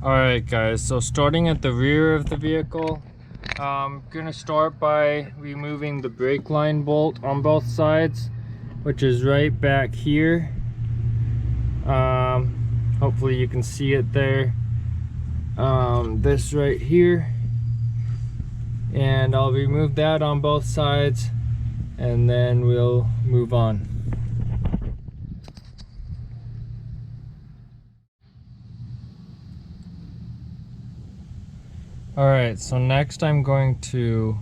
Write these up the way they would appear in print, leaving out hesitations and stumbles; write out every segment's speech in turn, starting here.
Alright guys, so starting at the rear of the vehicle, I'm gonna start by removing the brake line bolt on both sides, which is right back here. Hopefully you can see it there. This right here, and I'll remove that on both sides and then we'll move on. Alright, so next I'm going to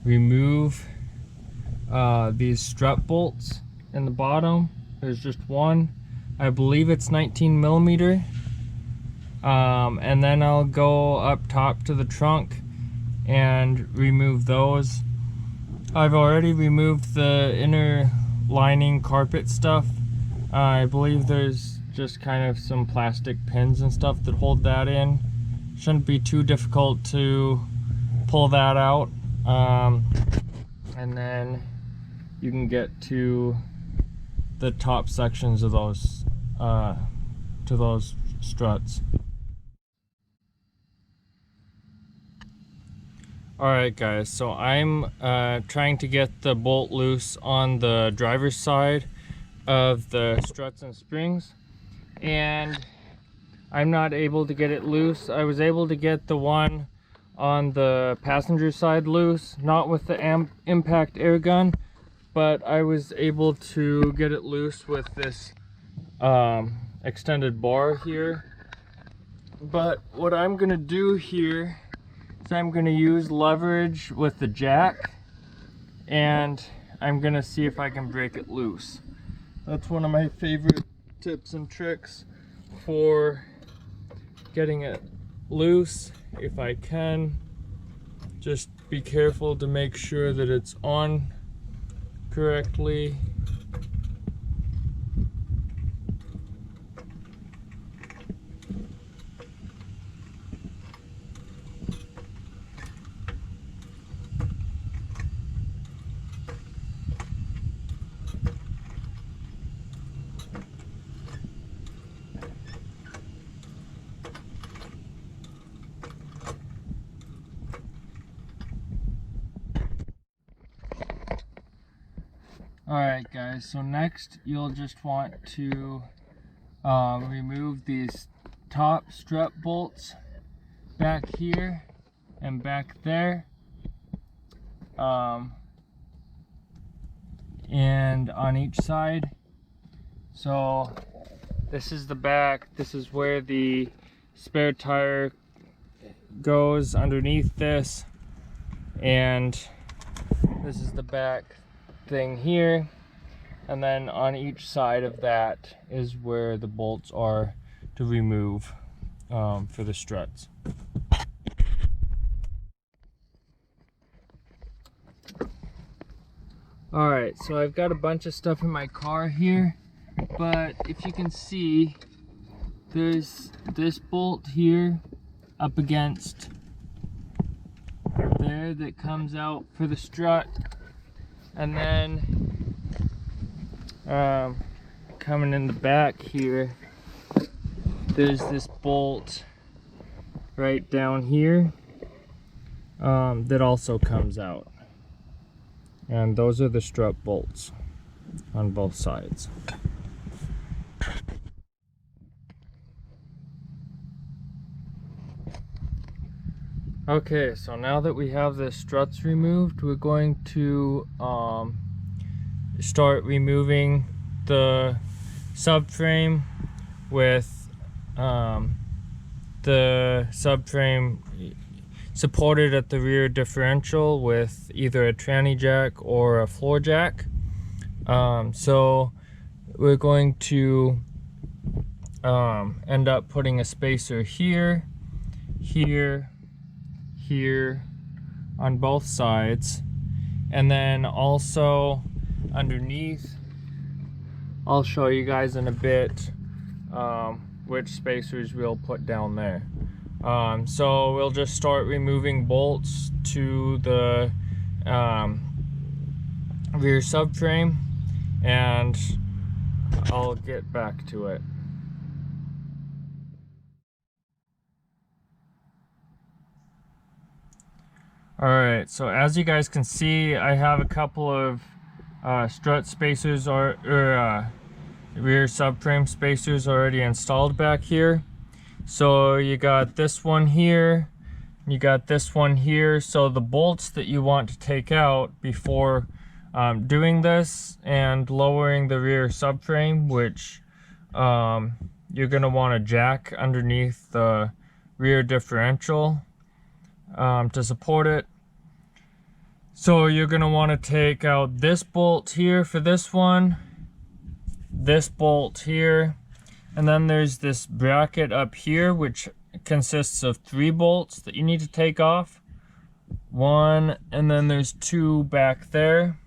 remove these strut bolts in the bottom. There's just one. I believe it's 19 millimeter. And then I'll go up top to the trunk and remove those. I've already removed the inner lining carpet stuff. I believe there's just kind of some plastic pins and stuff that hold that in. Shouldn't be too difficult to pull that out, and then you can get to the top sections of those struts. Alright guys, so I'm trying to get the bolt loose on the driver's side of the struts and springs, and I'm not able to get it loose. I was able to get the one on the passenger side loose, not with the impact air gun, but I was able to get it loose with this extended bar here. But what I'm gonna do here is I'm gonna use leverage with the jack, and I'm gonna see if I can break it loose. That's one of my favorite tips and tricks for getting it loose. If I can, just be careful to make sure that it's on correctly. Alright guys, so next you'll just want to remove these top strut bolts back here and back there, and on each side. So this is the back, this is where the spare tire goes underneath this, and this is the back thing here, and then on each side of that is where the bolts are to remove for the struts. Alright, so I've got a bunch of stuff in my car here, but if you can see, there's this bolt here up against there that comes out for the strut. And then coming in the back here, there's this bolt right down here that also comes out. And those are the strut bolts on both sides. Okay, so now that we have the struts removed, we're going to start removing the subframe with the subframe supported at the rear differential with either a tranny jack or a floor jack. So we're going to end up putting a spacer here, here, here on both sides, and then also underneath. I'll show you guys in a bit which spacers we'll put down there. So we'll just start removing bolts to the rear subframe, and I'll get back to it. Alright, so as you guys can see, I have a couple of strut spacers or rear subframe spacers already installed back here. So you got this one here, you got this one here. So the bolts that you want to take out before doing this and lowering the rear subframe, which you're going to want a jack underneath the rear differential to support it. So you're going to want to take out this bolt here for this one, this bolt here, and then there's this bracket up here which consists of 3 bolts that you need to take off. 1, and then there's 2 back there.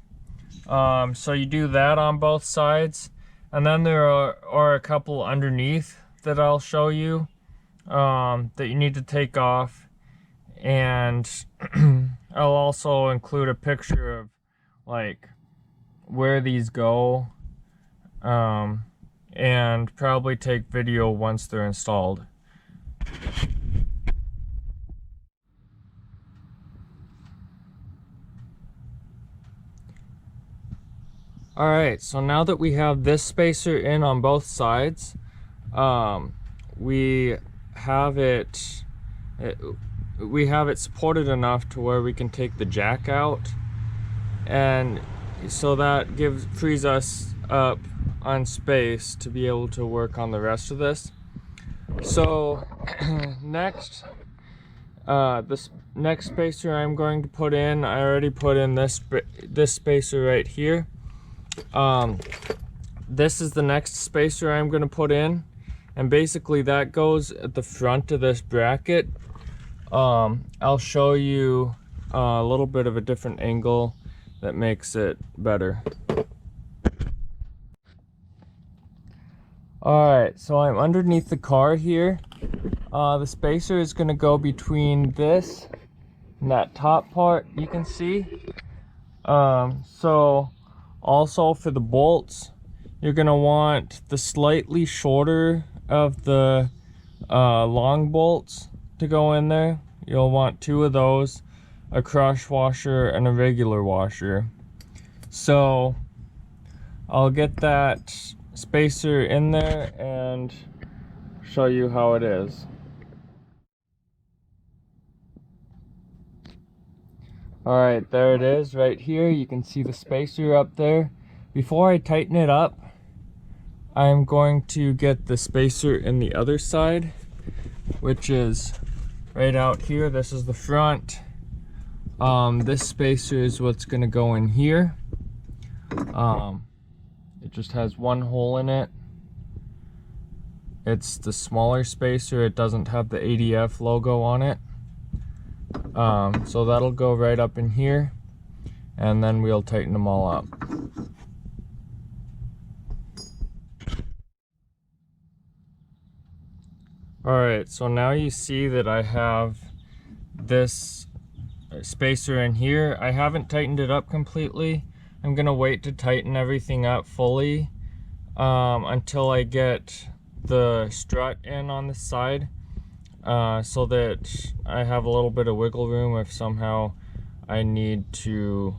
So you do that on both sides, and then there are a couple underneath that I'll show you that you need to take off. And I'll also include a picture of like where these go, and probably take video once they're installed. Alright, so now that we have this spacer in on both sides, we have it supported enough to where we can take the jack out, and so that frees us up on space to be able to work on the rest of this. So next, this next spacer I'm going to put in, I already put in this spacer right here. This is the next spacer I'm going to put in, and basically that goes at the front of this bracket. I'll show you a little bit of a different angle that makes it better. Alright, so I'm underneath the car here. The spacer is going to go between this and that top part you can see. So also for the bolts, you're going to want the slightly shorter of the long bolts to go in there. You'll want 2 of those, a crush washer and a regular washer. So I'll get that spacer in there and show you how it is. Alright, there it is right here. You can see the spacer up there. Before I tighten it up, I'm going to get the spacer in the other side, which is right out here. This is the front. This spacer is what's going to go in here. It just has 1 hole in it. It's the smaller spacer. It doesn't have the ADF logo on it. So that'll go right up in here, and then we'll tighten them all up. Alright, so now you see that I have this spacer in here. I haven't tightened it up completely. I'm gonna wait to tighten everything up fully until I get the strut in on the side, so that I have a little bit of wiggle room if somehow I need to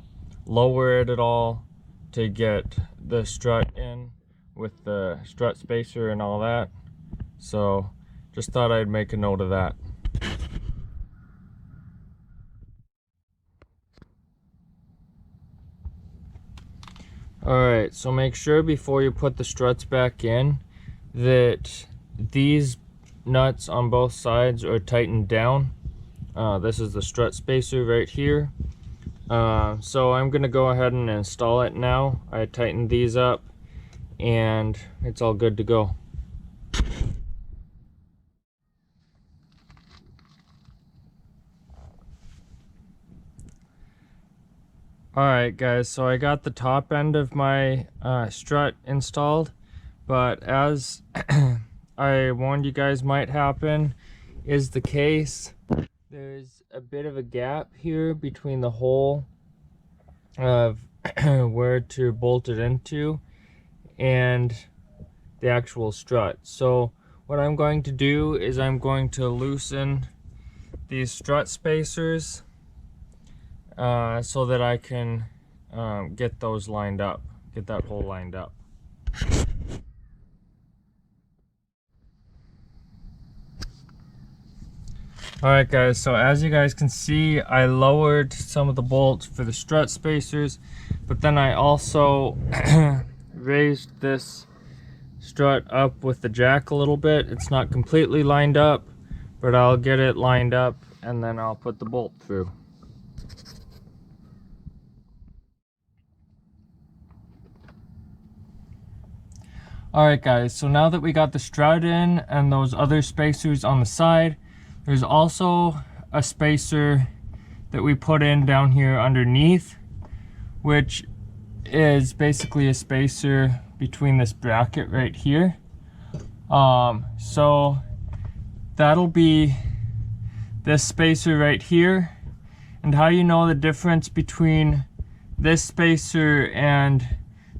lower it at all to get the strut in with the strut spacer and all that. So just thought I'd make a note of that. Alright, so make sure before you put the struts back in that these nuts on both sides are tightened down. This is the strut spacer right here. So I'm going to go ahead and install it now. I tightened these up and it's all good to go. Alright guys, so I got the top end of my strut installed, but as I warned you guys might happen is the case, there's a bit of a gap here between the hole of where to bolt it into and the actual strut. So what I'm going to do is I'm going to loosen these strut spacers so that I can get those lined up, get that hole lined up. Alright guys, so as you guys can see, I lowered some of the bolts for the strut spacers, but then I also raised this strut up with the jack a little bit. It's not completely lined up, but I'll get it lined up and then I'll put the bolt through. Alright guys, so now that we got the strut in and those other spacers on the side, there's also a spacer that we put in down here underneath, which is basically a spacer between this bracket right here. So that'll be this spacer right here. And how you know the difference between this spacer and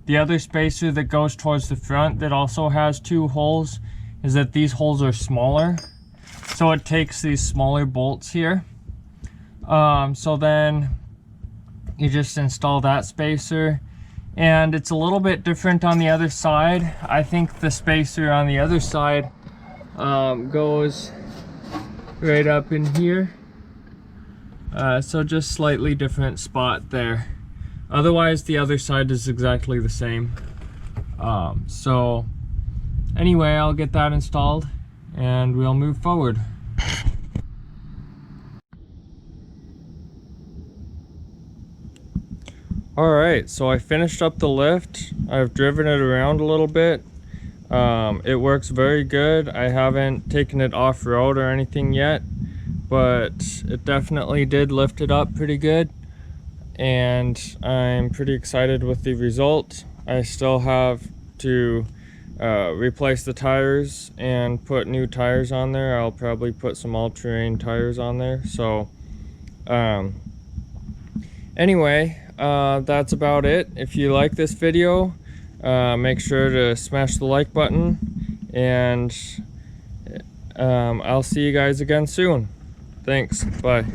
the other spacer that goes towards the front that also has 2 holes is that these holes are smaller. So it takes these smaller bolts here. So then you just install that spacer, and it's a little bit different on the other side. I think the spacer on the other side goes right up in here. So just slightly different spot there. Otherwise the other side is exactly the same. So anyway, I'll get that installed and we'll move forward. Alright, so I finished up the lift. I've driven it around a little bit. It works very good. I haven't taken it off-road or anything yet, but it definitely did lift it up pretty good. And I'm pretty excited with the result. I still have to replace the tires and put new tires on there. I'll probably put some all-terrain tires on there. So anyway, that's about it. If you like this video, make sure to smash the like button, and I'll see you guys again soon. Thanks. Bye.